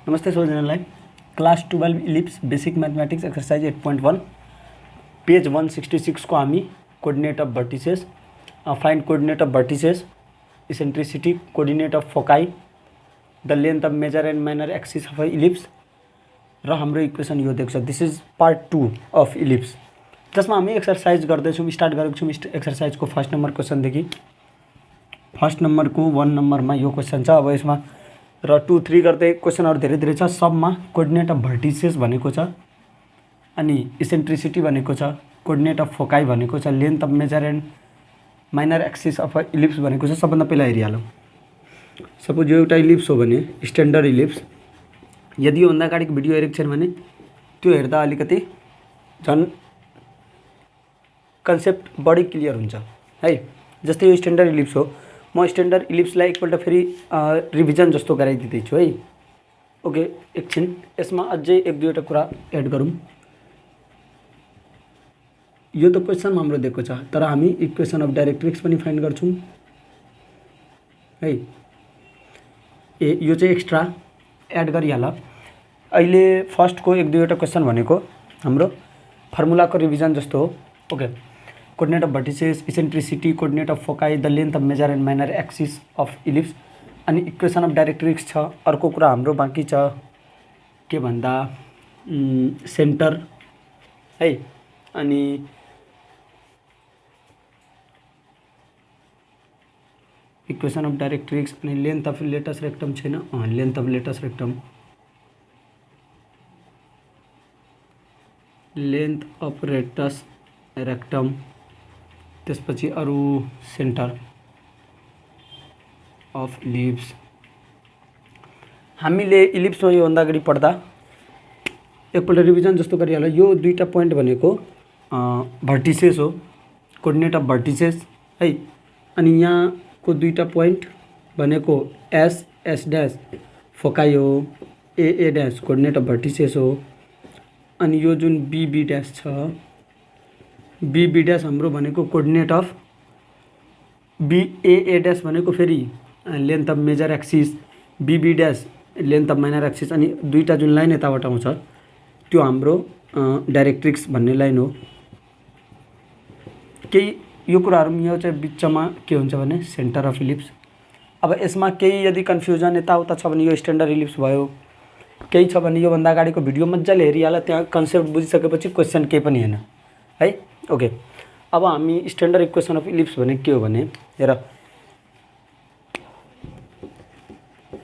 नमस्ते सबैजनालाई। Class 12 ellipse basic mathematics exercise 8.1 page 166 को हामी coordinate of vertices, find coordinate of vertices, eccentricity, coordinate of foci, the length of major and minor axis of ellipse र हाम्रो equation यो देख्छ। This is part 2 of ellipse, जसमा हामी exercise गर्दैछौँ। Start गरेको छौँ एक्सरसाइज को फर्स्ट नंबर क्वेश्चनदेखि। फर्स्ट नंबर को 1 नंबरमा यो क्वेश्चन छ। अब यसमा र 2, 3 गर्दै क्वेश्चनहरु धेरै धेरै छ। सबमा कोअर्डिनेट अफ भर्टिसेस भनेको छ, अनि इसेंट्रिसिटी भनेको छ, कोअर्डिनेट अफ फोकाई भनेको छ, length of major and minor axis of ellipse भनेको छ। सबभन्दा पहिला हेरिहालौँ। सपोज यो एउटा इलिप्स हो भने स्ट्यान्डर्ड इलिप्स, यदि यो भन्दा अगाडिको भिडियो हेरेको छैन भने त्यो हेर्दा अलिकति झन् कन्सेप्ट बढी क्लियर हुन्छ है। जस्तै यो स्ट्यान्डर्ड इलिप्स हो, म स्ट्यान्डर्ड इलिप्सलाई एकपल्ट फेरि रिभिजन जस्तो गराइदिँदैछु है। ओके, एकछिन यसमा अझै 1-2 कुरा एड गरौँ। यो त क्वेसन हाम्रो दिएको छ, तर हामी इक्वेसन अफ डाइरेक्ट्रिक्स पनि फाइन्ड गर्छौँ है। यो चाहिँ एक्स्ट्रा एड गरिहाल। अहिले फर्स्टको 1-2 क्वेसन भनेको हाम्रो फर्मुलाको रिभिजन जस्तो हो। Okay, coordinate of vertices, eccentricity, coordinate of foci, the length of major and minor axis of ellipse, अनि इक्वेसन अफ डाइरेक्ट्रिक्स छ। अर्को कुरा हाम्रो बाँकी छ के भन्दा सेन्टर है, अनि इक्वेसन अफ डाइरेक्ट्रिक्स, अनि लेंथ अफ लेटस रेक्टम छैन, length of latus rectum, length of rectus rectum, त्यसपछि अरु सेन्टर अफ इलिप्स। हामीले इलिप्समा यो भन्दा अगाडि पढ्दा एकपल्ट रिभिजन जस्तो गरिहाल्यो। यो 2टा पोइन्ट भनेको भर्टिसेस हो, कोअर्डिनेट अफ भर्टिसेस है। अनि यहाँको 2टा पोइन्ट भनेको एस एस डैश फोकाई हो, A dash coordinate of vertices हो, अनि यो जुन बी डैश छ, बी डैश हाम्रो भनेको कोअर्डिनेट अफ ए डैश भनेको फेरि length of major axis, B dash length of minor axis, अनि 2टा जुन लाइन यताबाट आउँछ त्यो हाम्रो डाइरेक्ट्रिक्स भन्ने लाइन हो। केही यो कुराहरु यो चाहिँ बिचमा के हुन्छ भने सेन्टर अफ इलिप्स। अब यसमा केही यदि कन्फ्युजन यताउता छ भने यो स्ट्यान्डर्ड इलिप्स भयो, केही छ भने यो भन्दा अगाडिको भिडियो मजाले हेरिहाल। त्यहाँ कन्सेप्ट बुझिसकेपछि क्वेसन केही पनि हैन है। ओके, अब हामी स्ट्यान्डर्ड इक्वेसन अफ इलिप्स भने के हो भने हेर,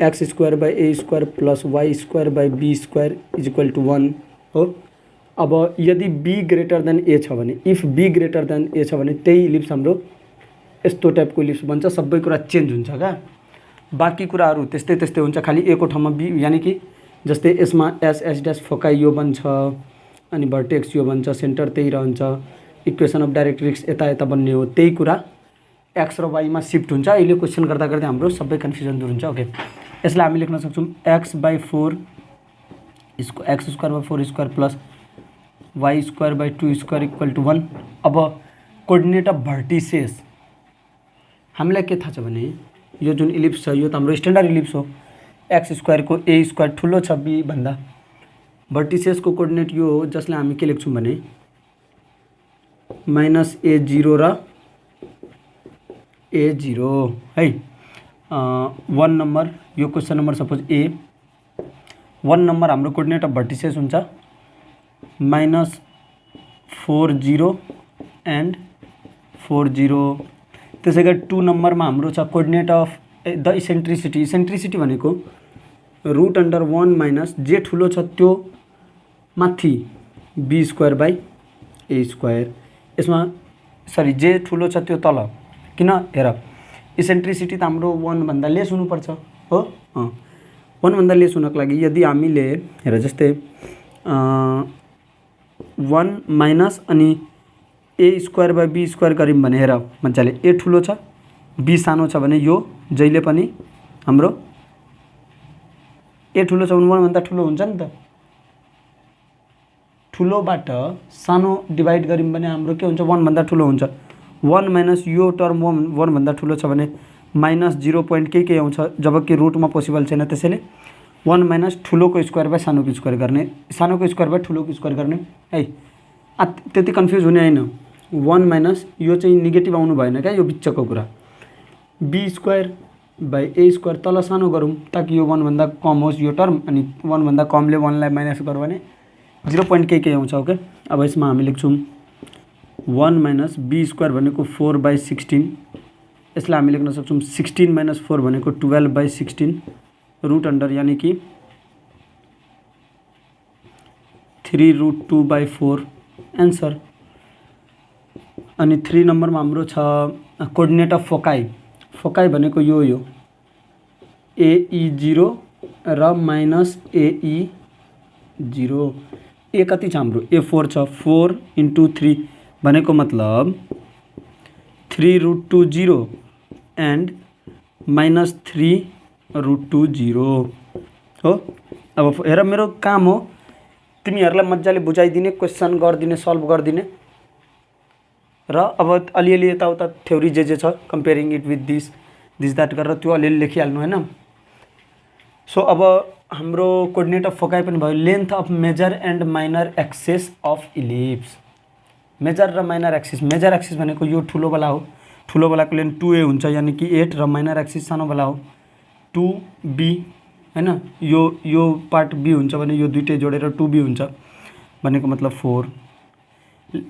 X square by A square plus Y square by B square is equal to 1 हो। अब यदि बी ग्रेटर देन ए छ भने, इफ बी ग्रेटर देन ए छ भने त्यही इलिप्स हाम्रो यस्तो टाइपको इलिप्स बन्छ। सबै कुरा चेन्ज हुन्छ क्या, बाँकी कुराहरू त्यस्तै त्यस्तै हुन्छ, खालि ए को ठाउँमा बी, यानी कि जस्तै यसमा एस एस डैश फोकाई यो बन्छ, अनि भर्टेक्स यो बन्छ, सेन्टर त्यही रहन्छ, इक्वेसन अफ डाइरेक्ट्रिक्स यता यता बन्ने हो। त्यही कुरा एक्स र वाईमा सिफ्ट हुन्छ। अहिले क्वेसन गर्दा गर्दै हाम्रो सबै कन्फ्युजन दूर हुन्छ। ओके, यसलाई हामी लेख्न सक्छौँ X by 4 X square by 4 square plus Y square by 2 square equal to 1। अब कोअर्डिनेट अफ भर्टिसेस हामीलाई के थाहा छ भने यो जुन इलिप्स छ यो त हाम्रो स्ट्यान्डर्ड इलिप्स हो। एक्स स्क्वायर को ए स्क्वायर ठुलो छ बी भन्दा। भर्टिसेस को कोअर्डिनेट यो हो जसलाई हामी के लेख्छौँ भने -a0 र a0 है। 1 नंबर यो क्वेश्चन नंबर सपोज ए 1 नंबर हाम्रो कोअर्डिनेट अफ भर्टिसेस हुन्छ -40 एंड 40। त्यसै गरी 2 नंबरमा हाम्रो छ coordinate of the eccentricity. Eccentricity भनेको √1 माइनस जे ठुलो छ त्यो माथि B square by A square. यसमा सरी जे ठुलो छ त्यो तल, किन हेर इसेंट्रिसिटी त हाम्रो 1 भन्दा लेस हुनुपर्छ हो। 1 भन्दा लेस हुनको लागि यदि हामीले हेर जस्तै 1 माइनस अनि ए स्क्वायर बाई बी स्क्वायर गऱ्यौँ भने हेर मजाले ए ठुलो छ बी सानो छ भने यो जहिले पनि हाम्रो ए ठुलो छ भने 1 भन्दा ठुलो हुन्छ नि त। ठुलोबाट सानो डिवाइड गऱ्यौँ भने हाम्रो के हुन्छ 1 भन्दा ठुलो हुन्छ। 1 माइनस यो टर्म 1 भन्दा ठुलो छ भने -0 पोइन्ट केही आउँछ, जबकि रुटमा पोसिबल छैन। त्यसैले 1 माइनस ठुलोको स्क्वायर बाई सानोको स्क्वायर गर्ने, सानोको स्क्वायर बाई ठुलोको स्क्वायर गर्ने है। त्यति कन्फ्युज हुने होइन। 1 माइनस यो चाहिँ नेगेटिभ आउनु भएन क्या, यो बिचको कुरा। B square by A square तल सानो गरौँ ताकि यो 1 भन्दा कम होस् यो टर्म, अनि 1 भन्दा कमले 1 लाई माइनस गर्यो भने 0 पोइन्ट केही आउँछ। ओके, अब यसमा हामी लेख्छौँ 1 माइनस बी स्क्वायर भनेको 4/16, यसलाई हामी लेख्न सक्छौँ 16 माइनस 4 भनेको 12/16 रुट अन्डर यानि कि 3√2/4 एन्सर। अनि 3 नम्बरमा हाम्रो छ कोअर्डिनेट अफ फोकाई। फोकाई भनेको यो AE0 र माइनस AE0। ए कति छ हाम्रो, A4 छ, 4 × 3 भनेको मतलब 3√2 एन्ड माइनस 3√2 हो। अब हेर मेरो काम हो तिमीहरूलाई मजाले बुझाइदिने, क्वेसन गरिदिने, सल्भ गरिदिने र अब अलिअलि यताउता थ्योरी जे छ comparing it with this that गरेर त्यो अलिअलि लेखिहाल्नु होइन। सो अब हाम्रो कोअर्डिनेट अफ फोकाई पनि भयो। Length of major and minor axis of ellipse. Major र माइनर एक्सिस, मेजर एक्सिस भनेको यो ठुलोवाला हो, ठुलोवालाको लेन्थ 2a हुन्छ यानि कि 8 र माइनर एक्सिस सानोवाला हो 2b हैन। यो पार्ट b हुन्छ भने यो दुईटै जोडेर 2b हुन्छ भनेको मतलब 4।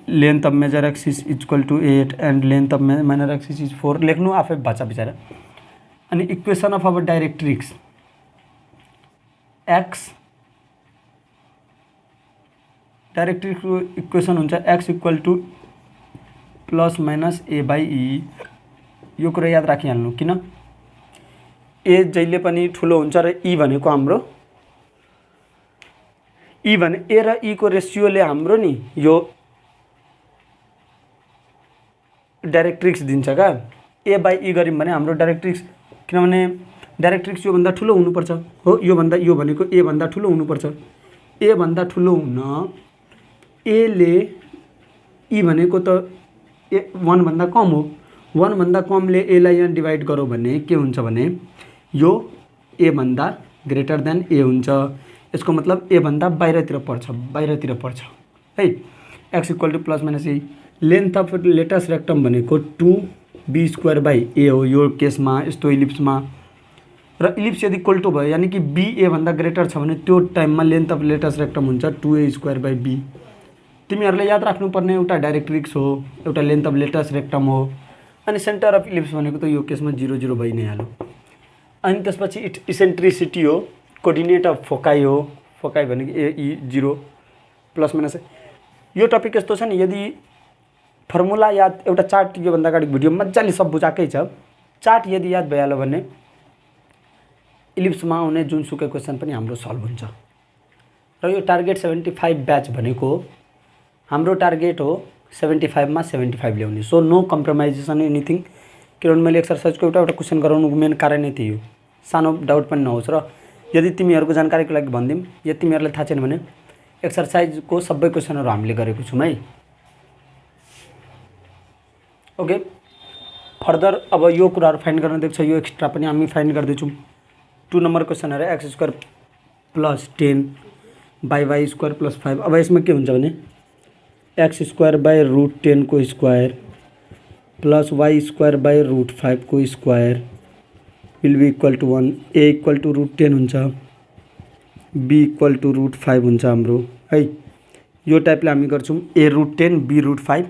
Length of major axis equal to 8 and length of minor axis is 4 लेख्नु आफै भाषा बिचारा। अनि इक्वेसन अफ अब डाइरेक्ट्रिक्स एक्स, डाइरेक्ट्रिक्सको इक्वेसन हुन्छ X equal to plus minus a/e। यो कुरा याद राखिहाल्नु, किन ए जहिले पनि ठुलो हुन्छ र ई भनेको हाम्रो ई भने ए र ई को रेसियोले हाम्रो नि यो डाइरेक्ट्रिक्स दिन्छ क्या। a/e गऱ्यौँ भने हाम्रो डाइरेक्ट्रिक्स, किनभने डाइरेक्ट्रिक्स योभन्दा ठुलो हुनुपर्छ हो, योभन्दा यो भनेको ए भन्दा ठुलो हुनुपर्छ। ए भन्दा ठुलो हुन ए ले ई भनेको त 1 भन्दा कम हो, 1 भन्दा कमले ए लाई यहाँ डिभाइड गरौँ भने के हुन्छ भने यो ए भन्दा ग्रेटर देन ए हुन्छ। यसको मतलब ए भन्दा बाहिरतिर पर्छ है। X equal to plus minus A. Length of latus rectum भनेको 2b² हो यो केसमा, यस्तो इलिप्समा। र इलिप्स यदि कोल्टो भयो यानि कि बी ए भन्दा ग्रेटर छ भने त्यो टाइममा लेन्थ अफ लेटेस्ट रेक्टम हुन्छ 2a² तिमीहरूले याद राख्नुपर्ने एउटा डाइरेक्ट्रिक्स हो, एउटा लेन्थ अफ लेटेस्ट रेक्टम हो, अनि सेन्टर अफ इलिप्स भनेको त यो केसमा 0 0 भइ नै हाल्यो। अनि त्यसपछि इसेन्ट्रिसिटी हो, कोअर्डिनेट अफ फोकाई हो, फोकाई भनेको AE0 प्लस माइनस। यो टपिक यस्तो छ नि, यदि फर्मुला याद, एउटा चार्ट योभन्दा अगाडि भिडियो मजाले सब बुझाएकै छ, चार्ट यदि याद भइहाल्यो भने इलिप्समा आउने जुनसुकै क्वेसन पनि हाम्रो सल्भ हुन्छ। र यो टार्गेट 75 ब्याच भनेको हाम्रो टार्गेट हो 75 मा 75 ल्याउने। सो नो कम्प्रोमाइजेसन एनिथिङ, किनभने मैले एक्सर्साइजको एउटा क्वेसन गराउनुको मेन कारण नै त्यही हो, सानो डाउट पनि नहोस्। र यदि तिमीहरूको जानकारीको लागि भनिदिउँ, यदि तिमीहरूलाई थाहा छैन भने एक्सर्साइजको सबै क्वेसनहरू हामीले गरेको छौँ है। ओके, फर्दर अब यो कुराहरू फाइन्ड गर्न दिएको छ, यो एक्स्ट्रा पनि हामी फाइन्ड गर्दैछौँ। 2 नम्बर क्वेसन हेर, x² plus 10 by y² plus 5। अब यसमा के हुन्छ भने x² बाई √10 को स्क्वायर प्लस y² बाई √5 को square will be equal to 1। a equal to √10 हुन्छ, b इक्वल टु √5 हुन्छ हाम्रो है। यो टाइपले हामी गर्छौँ a √10 b √5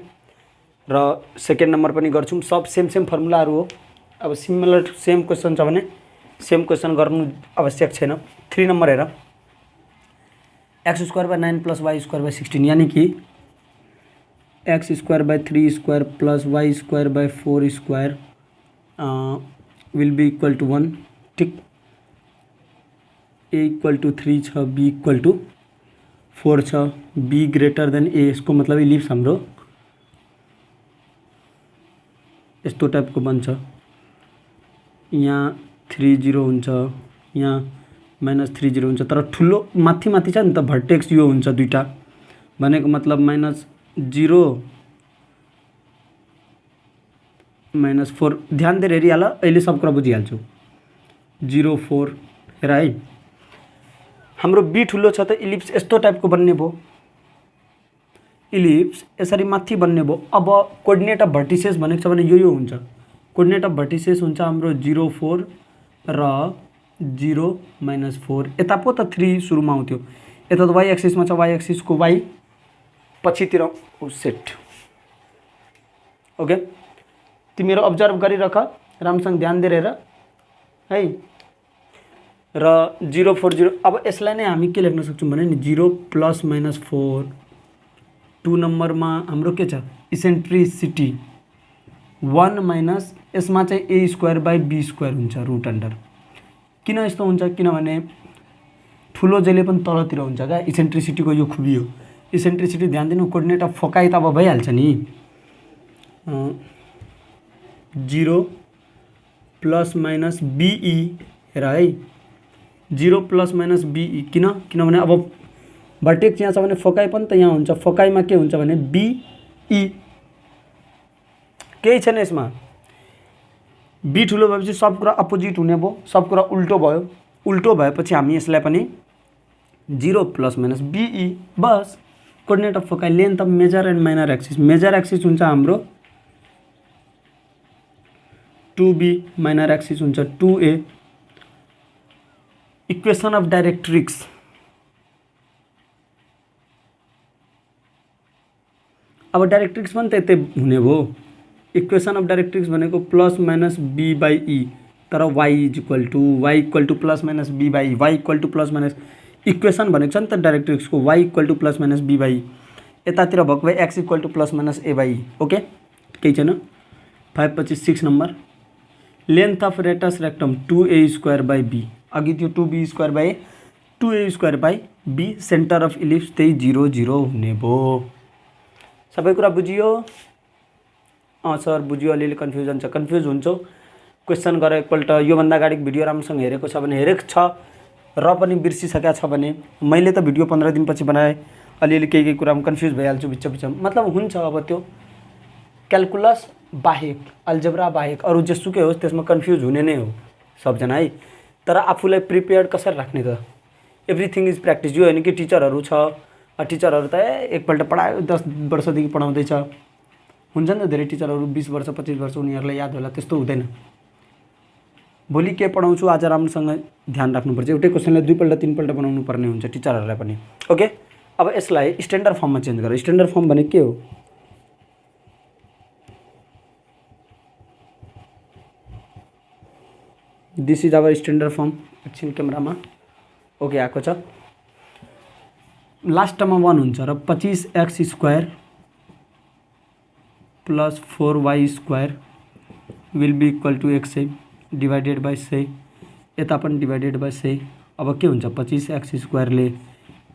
र सेकेन्ड नम्बर पनि गर्छौँ। सब सेम फर्मुलाहरू हो। अब सिमिलर सेम क्वेसन छ भने सेम क्वेसन गर्नु आवश्यक छैन। 3 नम्बर हेर, x² by 9 plus y² by 16 यानि कि x² by 3² plus y² by 4² will be equal to 1। ठिक, a इक्वल टु 3 छ, b इक्वल टु 4 छ, b ग्रेटर देन a। यसको मतलब इलिप्स हाम्रो यस्तो टाइपको बन्छ। यहाँ 3 0 हुन्छ, यहाँ -3 0 हुन्छ, तर ठुलो माथि छ नि त भर्टेक्स यो हुन्छ दुईटा भनेको मतलब -0 -4। ध्यान दिएर हेरिहाल, अहिले सब कुरा बुझिहाल्छु। 0 4 हेर है। हाम्रो बी ठुलो छ त इलिप्स यस्तो टाइपको बन्ने भयो, इलिप्स यसरी माथि बन्ने भयो। अब कोअर्डिनेट अफ भर्टिसेस भनेको छ भने यो हुन्छ, कोअर्डिनेट अफ भर्टिसेस हुन्छ हाम्रो 0 4 र 0 -4। यता पो त 3 सुरुमा आउँथ्यो, यता त वाइ एक्सिसमा छ, वाइ एक्सिसको वाइ पछितिर सेट। ओके, तिमीहरू अब्जर्भ गरिरख, राम्रोसँग ध्यान दिएर हेर है। र 0 4 0, अब यसलाई नै हामी के लेख्न सक्छौँ भने नि 0 ± 4। 2 नम्बरमा हाम्रो के छ इसेन्ट्रिसिटी 1 माइनस यसमा चाहिँ a²/b² हुन्छ रुट अन्डर। किन यस्तो हुन्छ किनभने ठुलो जहिले पनि तलतिर हुन्छ क्या, इसेन्ट्रिसिटीको यो खुबी हो। इसेन्ट्रिसिटी ध्यान दिनु, कोअर्डिनेट अफ फोकाइ त अब भइहाल्छ नि 0 ± BE। हेर है 0 ± BE, किनभने अब भर्टेक्स यहाँ छ भने फोकाइ पनि त यहाँ हुन्छ, फोकाइमा के हुन्छ भने BE, केही छैन यसमा। बी ठुलो भएपछि सब कुरा अपोजिट हुने भयो, सब कुरा उल्टो भयो। उल्टो भएपछि हामी यसलाई पनि 0 ± BE बस। Coordinate of foci length of major and minor axis, major axis हुन्छ हाम्रो 2B, माइनर एक्सिस हुन्छ 2A। इक्वेसन अफ डाइरेक्ट्रिक्स, अब डाइरेक्ट्रिक्स पनि त्यतै हुने भयो। इक्वेसन अफ डाइरेक्ट्रिक्स भनेको ±B/E, तर y = +-B/E, y = इक्वेसन भनेको छ नि त डाइरेक्ट्रिक्सको, y = +-B/E। यतातिर भएको भए x = +-A/E। ओके, केही छैन। 5 पछि 6 number, length of latus rectum 2a²/b, अघि त्यो 2b²/a 2a²/b। Centre of ellipse त्यही 0 0 हुने भयो। सबै कुरा बुझियो? सर बुझियो, अलिअलि कन्फ्युजन छ, कन्फ्युज हुन्छौ क्वेसन गर एकपल्ट। योभन्दा अगाडि भिडियो राम्रोसँग हेरेको छ भने, हेरेको छ र पनि बिर्सिसकेको छ भने, मैले त भिडियो 15 दिनपछि बनाएँ, अलिअलि केही कुरामा कन्फ्युज भइहाल्छु बिच बिचमा, मतलब हुन्छ। अब त्यो क्यालकुलस बाहेक, अल्जेब्रा बाहेक अरू जेसुकै होस् त्यसमा कन्फ्युज हुने नै हो सबजना है। तर आफूलाई प्रिपेयर्ड कसरी राख्ने त, एभ्रिथिङ इज प्र्याक्टिस। यो होइन कि टिचरहरू छ, टिचरहरू त एकपल्ट पढायो 10 वर्षदेखि पढाउँदैछ, हुन्छ नि त धेरै टिचरहरू 20 वर्ष 25 वर्ष उनीहरूलाई याद होला, त्यस्तो हुँदैन। भोलि के पढाउँछु आज राम्रोसँग ध्यान राख्नुपर्छ, एउटै क्वेसनलाई 2 पल्ट 3 पल्ट बनाउनु पर्ने हुन्छ टिचरहरूलाई पनि। ओके, अब यसलाई स्ट्यान्डर्ड फर्ममा चेन्ज गर। स्ट्यान्डर्ड फर्म भने के हो? This is our standard form. एकछिन क्यामेरामा ओके आएको छ। लास्टमा 1 हुन्छ र 25x² + 4y² will be equal to x divided by 100, यता पनि डिभाइडेड बाई 100। अब के हुन्छ 25x² ले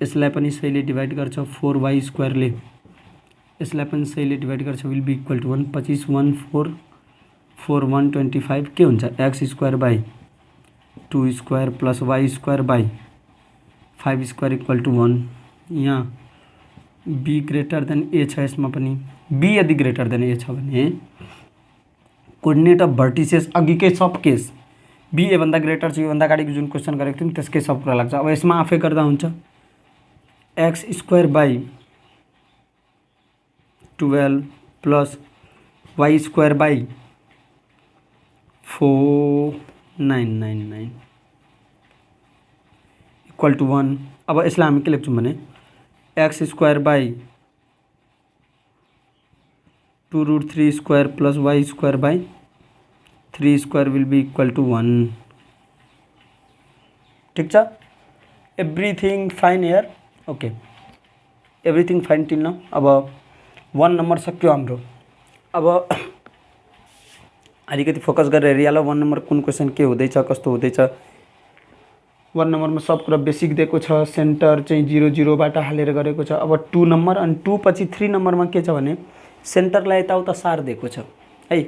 यसलाई पनि 100 ले डिभाइड गर्छ, 4y² ले यसलाई पनि 100 ले डिभाइड गर्छ, विल बी इक्वल टु 1। 25 1 4 4 1 25 के हुन्छ x² / 2² + y² / 5² इक्वल टु 1। यहाँ b ग्रेटर देन a छ, यसमा पनि b यदि ग्रेटर देन a छ भने कोअर्डिनेट अफ भर्टिसेस अघिकै सब केस b a भन्दा ग्रेटर छ, योभन्दा अगाडि जुन क्वेसन गरेको थियौँ त्यसकै सब कुरा लाग्छ। अब यसमा आफै गर्दा हुन्छ x² / 12 + y² / 4999 इक्वल टु 1। अब यसलाई हामी के लेख्छौँ भने x² / 2√3² + y² / 3² will be equal to 1। ठिक छ, everything fine here? Okay, everything fine till now. अब 1 नम्बर सक्यो हाम्रो। अब अलिकति फोकस गरेर हेरिहाल 1 नम्बर कुन क्वेसन के हुँदैछ कस्तो हुँदैछ। 1 नम्बरमा सब कुरा बेसिक दिएको छ, सेन्टर चाहिँ 0 0 बाट हालेर गरेको छ। अब 2 नम्बर अनि 2 पछि 3 नम्बरमा के छ भने सेन्टरलाई यताउता सार दिएको छ है।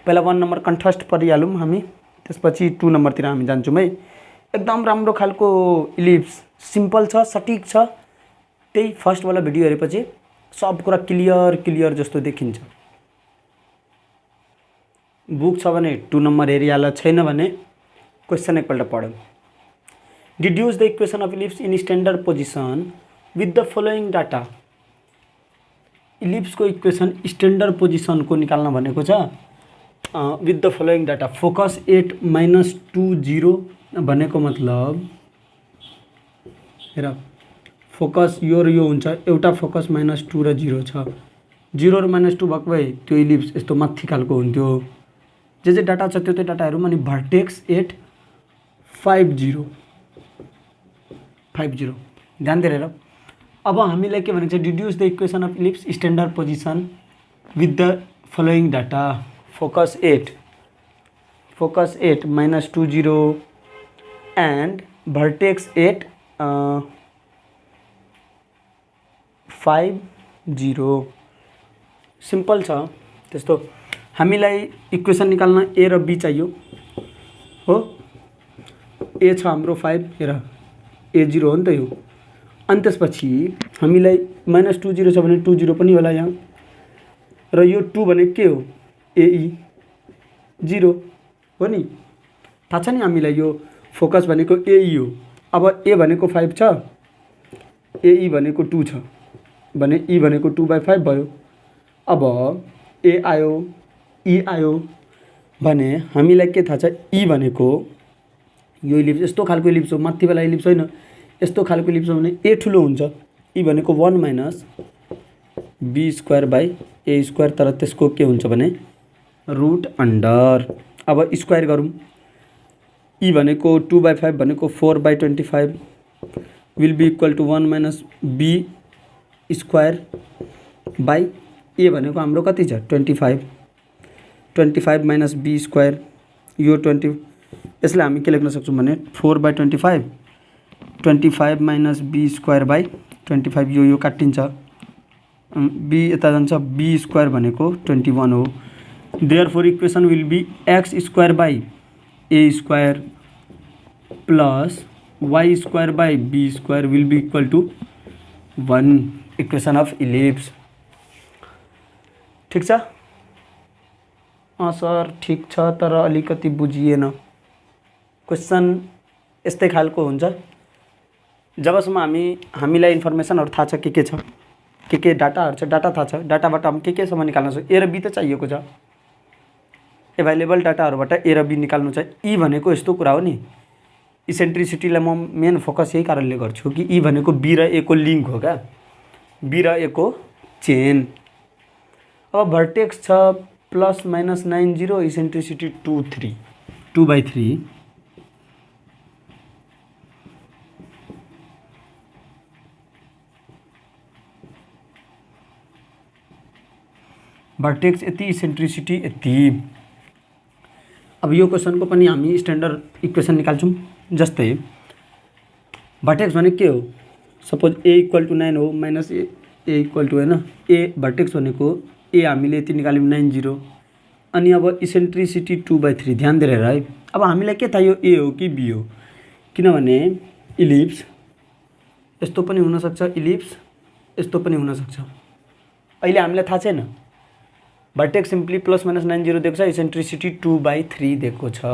पहिला 1 नम्बर कन्ठस्ट परिहालौँ हामी, त्यसपछि 2 नम्बरतिर हामी जान्छौँ है। एकदम राम्रो खालको इलिप्स, सिम्पल छ, सटिक छ। त्यही फर्स्टवाला भिडियो हेरेपछि सब कुरा क्लियर जस्तो देखिन्छ। बुक छ भने 2 नम्बर हेरिहाल, छैन भने क्वेसन एकपल्ट पढौँ। Deduce the equation of ellipse in standard position with the following data. इलिप्सको इक्वेसन स्टैंडर्ड पोजिसन को निकाल्न भनेको छ with the following data. Focus 8 -2 0 भनेको मतलब हेर फोकस यो र यो हुन्छ, एउटा फोकस -2 र 0 छ, 0 र -2 भएको भए त्यो इलिप्स यस्तो माथि खालको हुन्थ्यो। जे डाटा छ त्यो डाटा हेरौँ अनि भर्टेक्स 8 5 0 5 0 ध्यान दिएर हेर। अब हामीलाई के भनेको छ deduce the equation of ellipse standard position with the following data. Focus 8 -2 0 and vertex 8 5 0। Simple छ त्यस्तो। हामीलाई इक्वेसन निकाल्न ए र बी चाहियो हो। ए छ हाम्रो 5 हेर ए 0 हो नि त यो। अनि त्यसपछि हामीलाई -2 0 छ भने 2 0 पनि होला यहाँ र यो 2 भनेको के हो एई 0 हो नि। थाहा छ नि हामीलाई यो फोकस भनेको एई हो। अब ए भनेको 5 छ, एई भनेको 2 छ भने ई भनेको 2/5 भयो। अब ए आयो ई आयो भने हामीलाई के थाहा छ ई भनेको यो इलिप्स यस्तो खालको इलिप्स हो, माथि वाला इलिप्स होइन, यस्तो खालको इलिप्स हो भने ए ठुलो हुन्छ। ई भनेको 1 - b²/a², तर त्यसको के हुन्छ भने रुट अंडर। अब स्क्वायर गरौँ, ई भनेको 2/5 भनेको 4/25 will be equal to 1 - b² by a भनेको हाम्रो कति छ 25 -b²। यो 20 यसलाई हामी के लेख्न सक्छौँ भने 4/25 25 - b²/25। यो काटिन्छ, b यता जान्छ, b² भनेको 21 हो। Therefore equation will be x² plus y² will be equal to 1 equation of ellipse. ठीक छ सर ठीक छ, तर अलिकति बुझिएन। क्वेसन यस्तै खालको हुन्छ जबसम्म हामीलाई इन्फर्मेसनहरु थाहा छ के छ, के डाटाहरु छ, डाटा थाहा छ, डाटाबाट हम के सम्म निकाल्न सक्छौं। ए र बी त चाहिएको छ, एभाइलेबल डाटाहरुबाट ए र बी निकाल्नु छ। ई भनेको यस्तो कुरा हो नि, इसेन्ट्रिसिटीलाई म मेन फोकस यही कारणले गर्छु कि ई भनेको बी र ए को लिंक हो क्या, बी र ए को चेन। अब भर्टेक्स छ +-90, इसेन्ट्रिसिटी 2/3 भर्टेक्स यति, इसेन्ट्रिसिटी यति। अब यो क्वेसनको पनि हामी स्ट्यान्डर्ड इक्वेसन निकाल्छौं। जस्तै भर्टेक्स भने के हो, सपोज a = 9 हो, माइनस a = हैन a भर्टेक्स भनेको a हामीले यति निकाल्यौं 90। अनि अब इसेन्ट्रिसिटी 2/3 ध्यान दिएर हेर है। अब हामीलाई के थाहा यो a हो कि b हो, किनभने इलिप्स यस्तो पनि हुन सक्छ, इलिप्स यस्तो पनि हुन सक्छ। अहिले हामीलाई थाहा छैन, भर्टेक्स सिम्पली +-90 दिएको छ, इसेन्ट्रिसिटी 2/3 दिएको छ।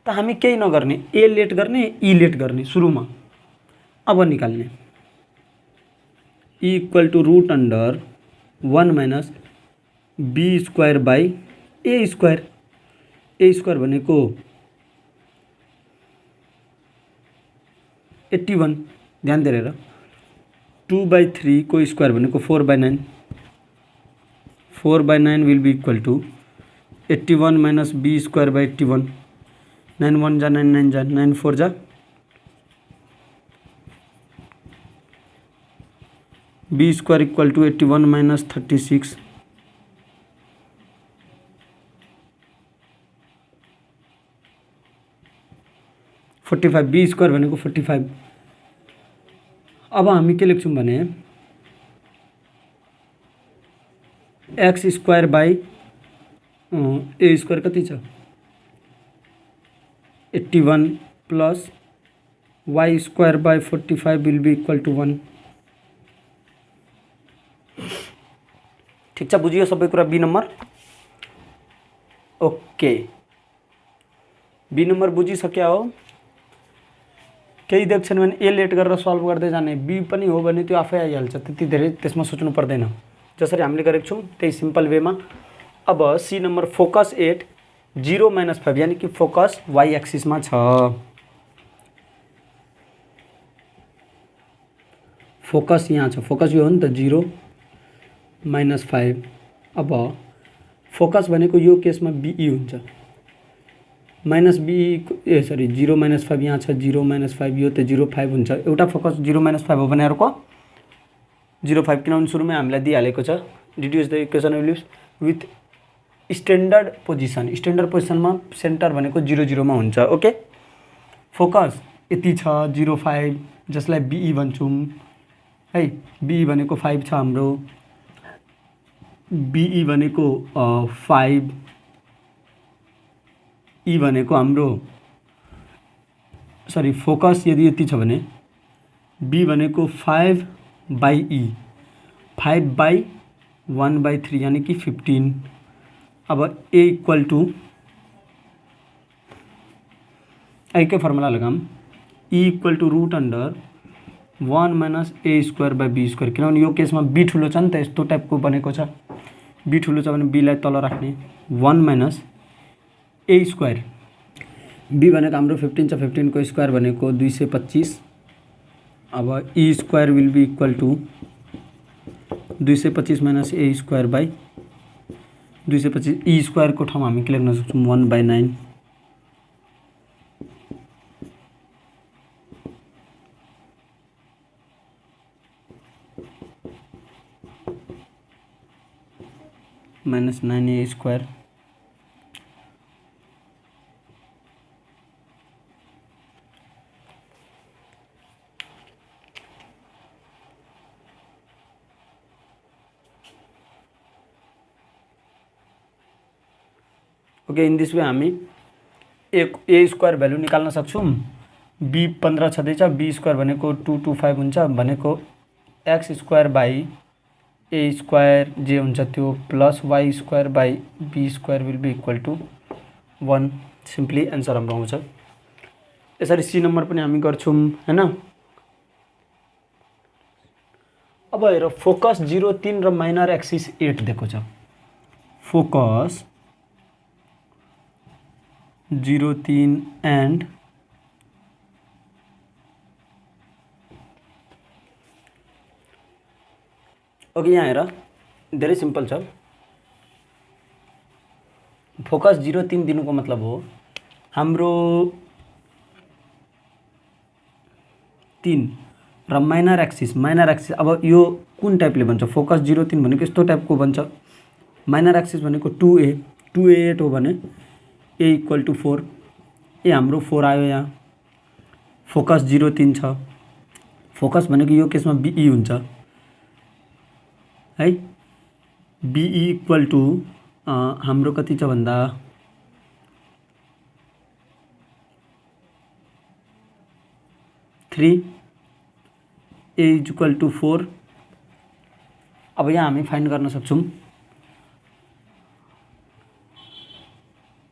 त हामी केही नगर्ने, ए लेट गर्ने, ई लेट गर्ने सुरुमा। अब निकाल्ने e = √1 - b²/a²। a² भनेको 81, ध्यान दिएर हेर। 2/3 को स्क्वायर भनेको 4/9, 4/9 will be equal to 81 minus b²/81। 9 1 जा 9 9 जा 9 4 जा, b² equal to 81 minus 36। 45, b² भनेको 45। अब हामी के लेख्छौं भने x² a² कति छ 81 plus y²/45 will be equal to 1। ठीक छ, बुझियो सबै कुरा। B number okay, B number बुझिसक्या हो। केही दिएको छैन भने ए लेट गरेर सल्भ गर्दै जाने, बी पनि हो भने त्यो आफै आइहाल्छ, त्यति धेरै त्यसमा सोच्नु पर्दैन। जसरी हामीले गरेको छौँ त्यही सिम्पल वेमा। अब सी नम्बर फोकस एट 0 - 5 यानी कि फोकस वाई एक्सिसमा छ। फोकस यहाँ छ, फोकस यो हो नि त 0 - 5। अब फोकस भनेको यो केसमा बीई हुन्छ, माइनस बीई सरी 0 - 5 यहाँ छ, 0 - 5 यो त 0 5 हुन्छ। एउटा फोकस 0 - 5 हो भने अर्को 0 5, किनभने सुरुमै हामीलाई दिइहालेको छ deduce the equation values with standard position. Standard पोजिसनमा सेन्टर भनेको 0 0 मा हुन्छ। ओके, फोकस यति छ 0 5, जसलाई बीई भन्छौँ है। बीई भनेको 5 छ हाम्रो, बीई भनेको 5, ई भनेको हाम्रो सरी फोकस यदि यति छ भने बी भनेको 5/e, 5/1/3 यानी कि 15। अब ए इक्वल टू आई के फर्मुला लगाऊँ, ई इक्वल टू √1 - a²/b², किनभने यो केसमा बी ठुलो छ नि त, यस्तो टाइपको बनेको छ। बी ठुलो छ भने बीलाई तल राख्ने, 1 - a²। बी भनेको हाम्रो 15 छ, 15 को स्क्वायर भनेको 225। अब e square will be equal to 225 - a² / 225। E square को ठाउँमा हामी के लेख्न सक्छौँ 1/9। -9a²। Okay, in this way हामी ए स्क्वायर भ्यालु निकाल्न सक्छौँ। बी 15 छँदैछ, बी स्क्वायर भनेको 225 हुन्छ, भनेको x² / a² जे हुन्छ त्यो plus y² / b² will be equal to 1। Simply answer हाम्रो आउँछ। यसरी सी नम्बर पनि हामी गर्छौँ हैन। अब हेर, फोकस 0 3 र माइनर एक्सिस 8 दिएको छ। फोकस 0 3 एन्ड ओके, यहाँ हेर धेरै सिम्पल छ। फोकस 0 3 दिनुको मतलब हो हाम्रो 3 र माइनर एक्सिस अब यो कुन टाइपले भन्छ, फोकस 0 3 भनेको यस्तो टाइपको भन्छ। माइनर एक्सिस भनेको 2a 8 हो भने a इक्वल टू 4, ए हाम्रो 4 आयो यहाँ। फोकस 0 3 छ, फोकस भनेको यो केसमा बीई हुन्छ है। बीई इक्वल टू हाम्रो कति छ भन्दा 3, ए इक्वल टू 4। अब यहाँ हामी फाइन्ड गर्न सक्छौँ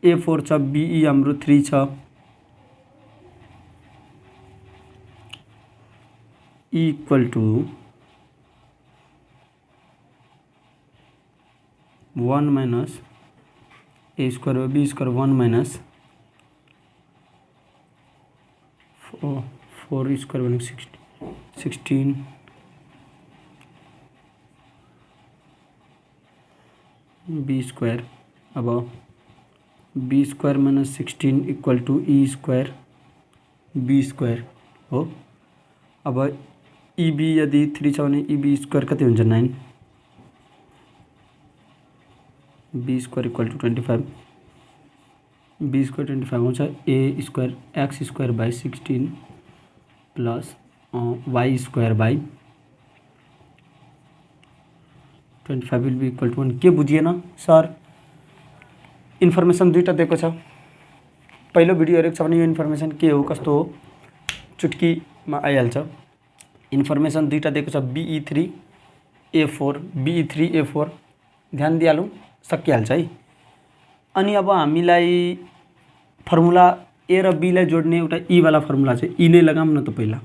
ए 4 छ, बीई हाम्रो 3 छ, E equal to 1 - a² / b² 1 - 4 square भनेको 16 b²। अब b² - 16 equal two e² b² हो। अब ईबी यदि 3 छ भने ईबी² कति हुन्छ 9, b² इक्वल टू 25, b² 25 आउँछ। a² x² / 16 plus y² / 25 will be equal to 1। के बुझिएन सर? इन्फर्मेसन दुईटा दिएको छ। पहिलो भिडियो हेरेको छ भने यो इन्फर्मेसन के हो कस्तो हो चुटकीमा आइहाल्छ। इन्फर्मेसन दुईटा दिएको छ, BE3 A4, BE3 A4 ध्यान दिइहालौँ, सकिहाल्छ है। अनि अब हामीलाई फर्मुला ए र बीलाई जोड्ने एउटा ई वाला फर्मुला छ, ई नै लगाऊँ न त पहिला।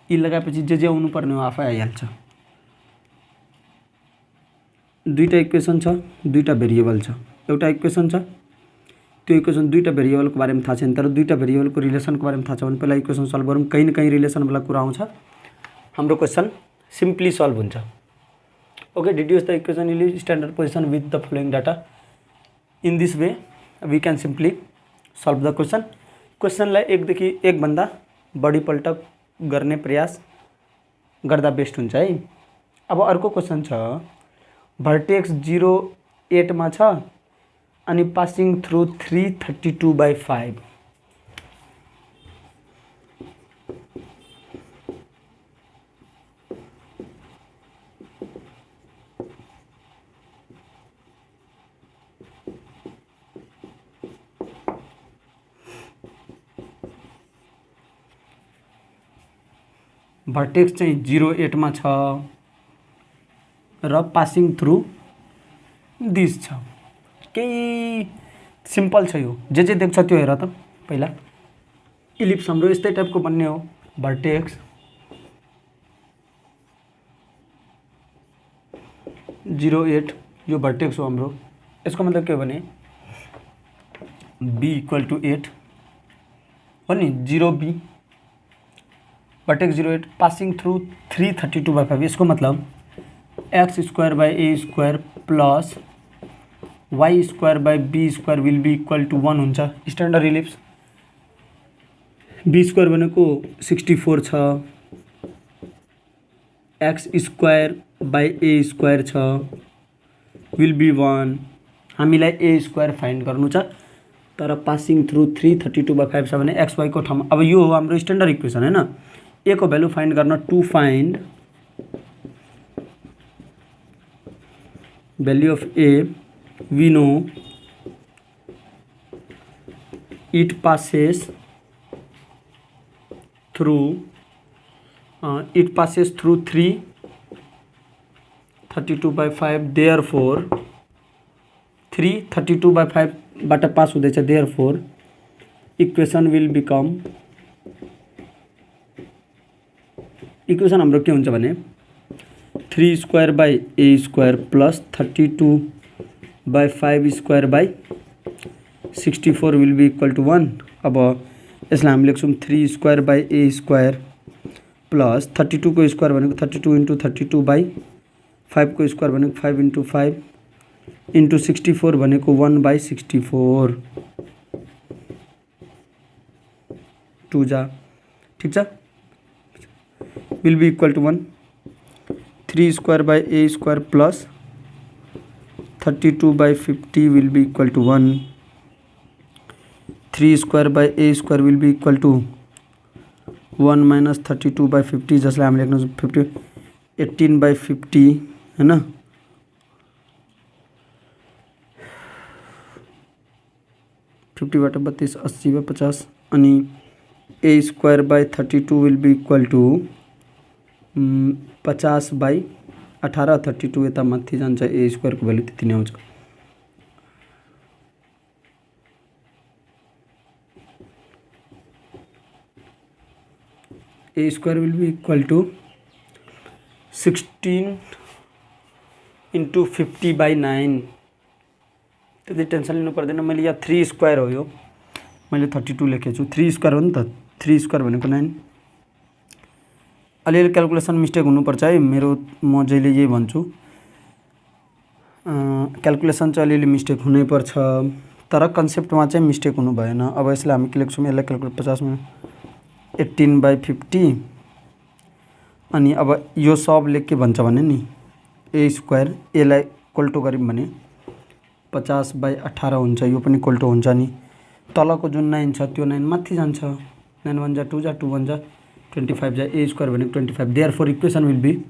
ई लगाएपछि जे आउनुपर्ने हो आफै आइहाल्छ। दुईटा इक्वेसन छ, दुईटा भेरिएबल छ। एउटा इक्वेसन छ, त्यो इक्वेसन दुईटा भेरिएबलको बारेमा थाहा छैन, तर दुईटा भेरिएबलको रिलेसनको बारेमा थाहा छ भने पहिला इक्वेसन सल्भ गरौँ। कहीँ न कहीँ रिलेसनवाला कुरा आउँछ, हाम्रो क्वेसन सिम्पली सल्भ हुन्छ। Okay, deduce the equation in standard position with the following data. In this way we can simply solve the question. क्वेसनलाई एकदेखि एकभन्दा बढी पल्ट गर्ने प्रयास गर्दा बेस्ट हुन्छ है। अब अर्को क्वेसन छ, भर्टेक्स 0.8 मा छ अनि पासिङ थ्रु 332/5। भर्टेक्स चाहिँ 0.8 मा छ र पासिङ थ्रु दिस छ। केही सिम्पल छ यो, जे देख्छ त्यो हेर त पहिला। इलिप्स हाम्रो यस्तै टाइपको बन्ने हो। भर्टेक्स 0.8 यो भर्टेक्स हो हाम्रो। यसको मतलब के हो भने b = 8 हो नि, 0b भर्टेक्स 0.8 पासिङ थ्रु 332/5। यसको मतलब x² plus y² will be equal to 1 हुन्छ। स्ट्यान्डर्ड इलिप्स b² भनेको 64 छ, x² छ, विल बी 1। हामीलाई a² फाइन्ड गर्नु छ, तर पासिङ थ्रु 332/5 छ भने xy को ठाउँमा। अब यो हो हाम्रो स्ट्यान्डर्ड इक्वेसन हैन। a को भ्यालु फाइन्ड गर्न, to find value of a, we know it passes through 332/5, therefore 332/5 बाट पास हुँदैछ, therefore equation will become, equation हाम्रो के हुन्छ भने 3² plus 32/5² will be equal to 1। अब यसलाई हामी लेख्छौँ 3² प्लस 32 को स्क्वायर भनेको 32 × 32/5 को स्क्वायर भनेको 5 × 5 इन्टु 64 भनेको 1/64 2 जा, ठिक छ, will be equal to 1। 3² plus 32/50 will be equal to 1। 3² will be equal to 1 minus 32/50, जसलाई हामी लेख्न 18/50 हैन। 50 बाट 32, 80/50 अनि a²/32 will be equal two 50/18। 32 यता माथि जान्छ, a² को भ्यालु त्यति नै आउँछ। a² will be equal two 16 × 50/9। त्यति टेन्सन लिनु पर्दैन। मैले यहाँ 3² हो, यो मैले 32 लेखेको छु। 3² हो नि त, 3² भनेको 9। अलिअलि क्यालकुलेसन मिस्टेक हुनुपर्छ है, म जहिले यही भन्छु, क्यालकुलेसन चाहिँ अलिअलि मिस्टेक हुनैपर्छ, तर कन्सेप्टमा चाहिँ मिस्टेक हुनु भएन। अब यसलाई हामी के लेख्छौँ, यसलाई क्यालकुलेट 50 मा 18/50 अनि अब यो सबले के भन्छ भने नि a², यसलाई कोल्टो गऱ्यौँ भने 50/18 हुन्छ। यो पनि कोल्टो हुन्छ नि, तलको जुन 9 छ त्यो 9 माथि जान्छ, 9 1 जा 2 जा 2 1 जा 25 जा, a² भनेको 25। Therefore equation will be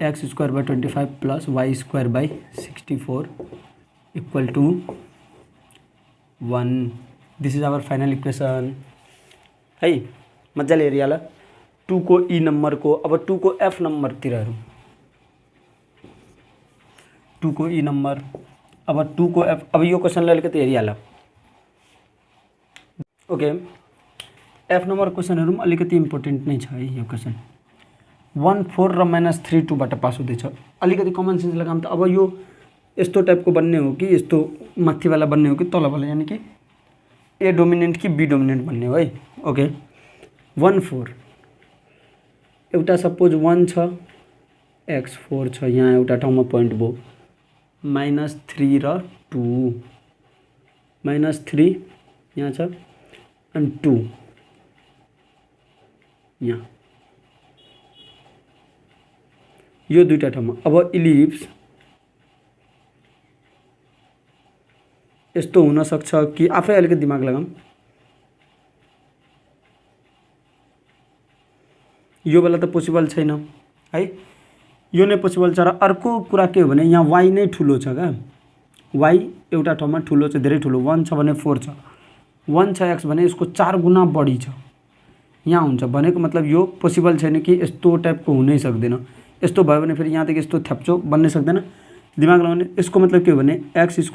x²/25 प्लस y²/64 equal to 1। This is our final equation है। मजाले हेरिहाल। 2 को ई नम्बरको, अब 2 को एफ नम्बरतिर हेरौँ। 2 को ई नम्बर, अब 2 को एफ। अब यो क्वेसनलाई अलिकति हेरिहाल। ओके, एफ नम्बर क्वेसनहरू पनि अलिकति इम्पोर्टेन्ट नै छ है यो क्वेसन। 1 4 र -3 2 बाट पास हुँदैछ। अलिकति कमन सेन्स लगाऊँ त अब यो यस्तो टाइपको बन्ने हो कि यस्तो माथिवाला बन्ने हो कि तलवाला, यानि कि ए डोमिनेन्ट कि बी डोमिनेन्ट भन्ने हो है। ओके, 1 4 एउटा सपोज 1 छ x 4 छ, यहाँ एउटा ठाउँमा पोइन्ट भयो, -3 र 2, -3 यहाँ छ अनि 2 यहाँ, यो दुईटा ठाउँमा। अब इलिप्स यस्तो हुन सक्छ कि आफै अलिकति दिमाग लगाऊँ, यो बेला त पोसिबल छैन है, यो नै पोसिबल छ। र अर्को कुरा के हो भने यहाँ y नै ठुलो छ क्या, y एउटा ठाउँमा ठुलो छ, धेरै ठुलो, 1 छ भने 4 छ, 1 छ x भने यसको 4 गुना बढी छ यहाँ हुन्छ, भनेको मतलब यो पोसिबल छैन कि यस्तो टाइपको हुनै सक्दैन। यस्तो भयो भने फेरि यहाँदेखि यस्तो थ्याप्चो बन्नै सक्दैन, दिमाग लगाउने। यसको मतलब के हो भने x² /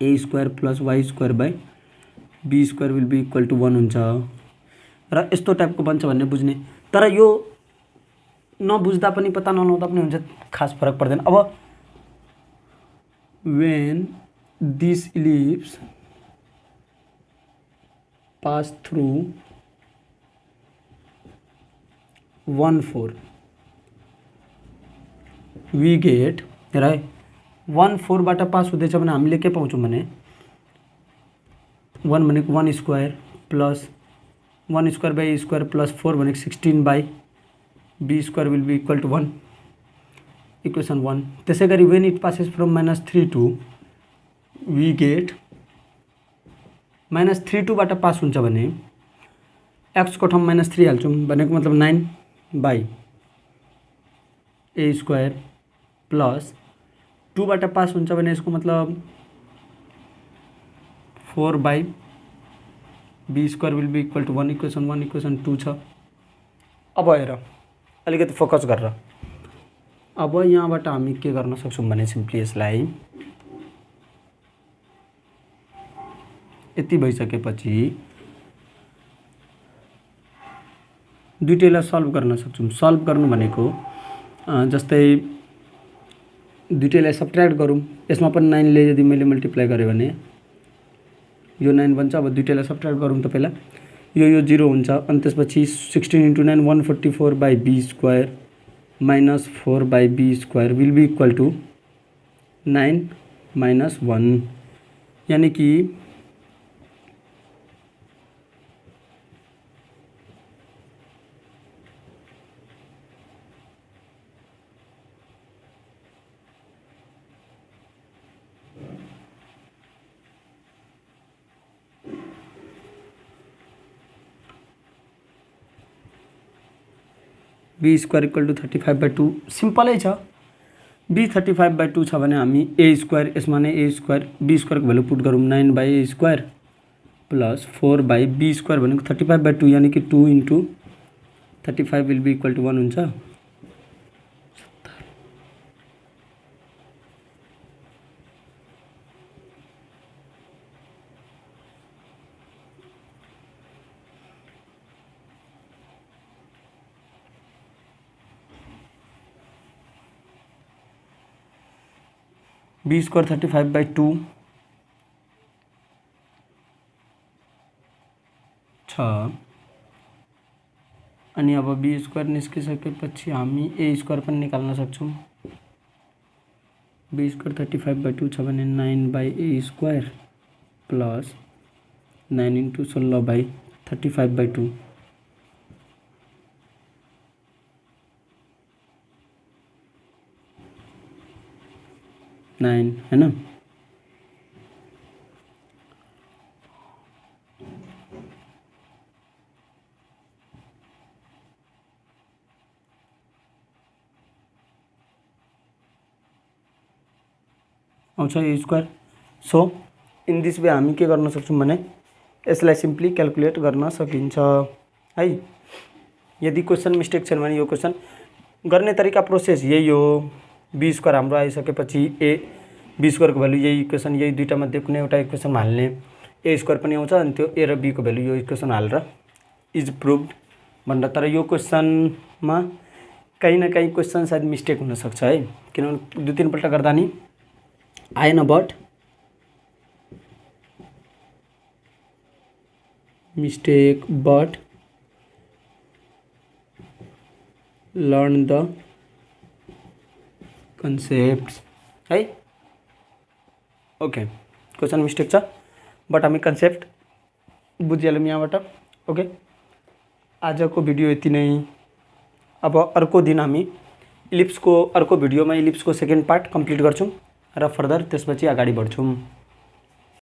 a² + y² / b² will be equal to 1 हुन्छ र यस्तो टाइपको बन्छ भन्ने बुझ्ने। तर यो नबुझ्दा पनि पत्ता नलाउँदा पनि हुन्छ, खास फरक पर्दैन। अब when this ellipse pass through 1 4 we get right, 1 4 बाट पास हुँदैछ भने हामीले के पाउँछौँ भने 1 भनेको 1² प्लस 1² / a² प्लस 4 भनेको 16 / b² will be equal to 1, equation 1। त्यसै गरी when it passes from -3 to we get -3 to बाट पास हुन्छ भने x को ठाउँमा -3 हाल्छौँ, भनेको मतलब 9 / a² प्लस 2 बाट पास हुन्छ भने यसको मतलब 4 / b² will be equal to 1, equation 1 equation 2 छ। अब हेर अलिकति फोकस गरेर, अब यहाँबाट हामी के गर्न सक्छौँ भने सिम्पली यसलाई यति भइसकेपछि दुईटैलाई सल्भ गर्न सक्छौँ। सल्भ गर्नु भनेको जस्तै दुईटैलाई सब्ट्र्याक्ट गरौँ, यसमा पनि 9 ले यदि मैले मल्टिप्लाई गरेँ भने यो 9 बन्छ। अब दुईटैलाई सब्ट्र्याक्ट गरौँ त पहिला, यो 0 हुन्छ अनि त्यसपछि 16 × 9 144 / b² - 4 / b² will be equal to 9 - 1, यानी कि b² इक्वल टु 35/2 सिम्पलै छ। b 35/2 छ भने हामी a² यसमा नै a² b² को भ्यालु पुट गरौँ, 9 / a² प्लस 4 / b² भनेको 35/2 यानी कि 2 × 35 विल बी इक्वल टु 1 हुन्छ। b² 35/2 छ अनि अब b² निस्किसकेपछि हामी a² पनि निकाल्न सक्छौँ। b² 35/2 छ भने 9 / a² प्लस 9 × 16 / 35/2 9 है ना। आउँछ a²। So in this way हामी के गर्न सक्छौँ भने यसलाई सिम्पली क्याल्कुलेट गर्न सकिन्छ है। यदि क्वेसन मिस्टेक छैन भने यो क्वेसन गर्ने तरिका प्रोसेस यही हो। b² हाम्रो आइसकेपछि b² को भ्यालु यही इक्वेसन, यही दुईटा मध्ये कुनै एउटा इक्वेसनमा हाल्ने, ए स्क्वायर पनि आउँछ अनि त्यो ए र बी को भ्यालु यो इक्वेसन हालेर इज प्रुभड भनेर। तर यो क्वेसनमा कहीँ न कहीँ क्वेसन सायद मिस्टेक हुनसक्छ है, किनभने 2-3 पल्ट गर्दा नि आएन। But mistake but learn the concepts है। ओके, क्वेसन मिस्टेक छ बट हामी कन्सेप्ट बुझिहाल्यौँ यहाँबाट। ओके, आजको भिडियो यति नै। अब अर्को दिन हामी इलिप्सको अर्को भिडियोमा इलिप्सको सेकेन्ड पार्ट कम्प्लिट गर्छौँ र फर्दर त्यसपछि अगाडि बढ्छौँ।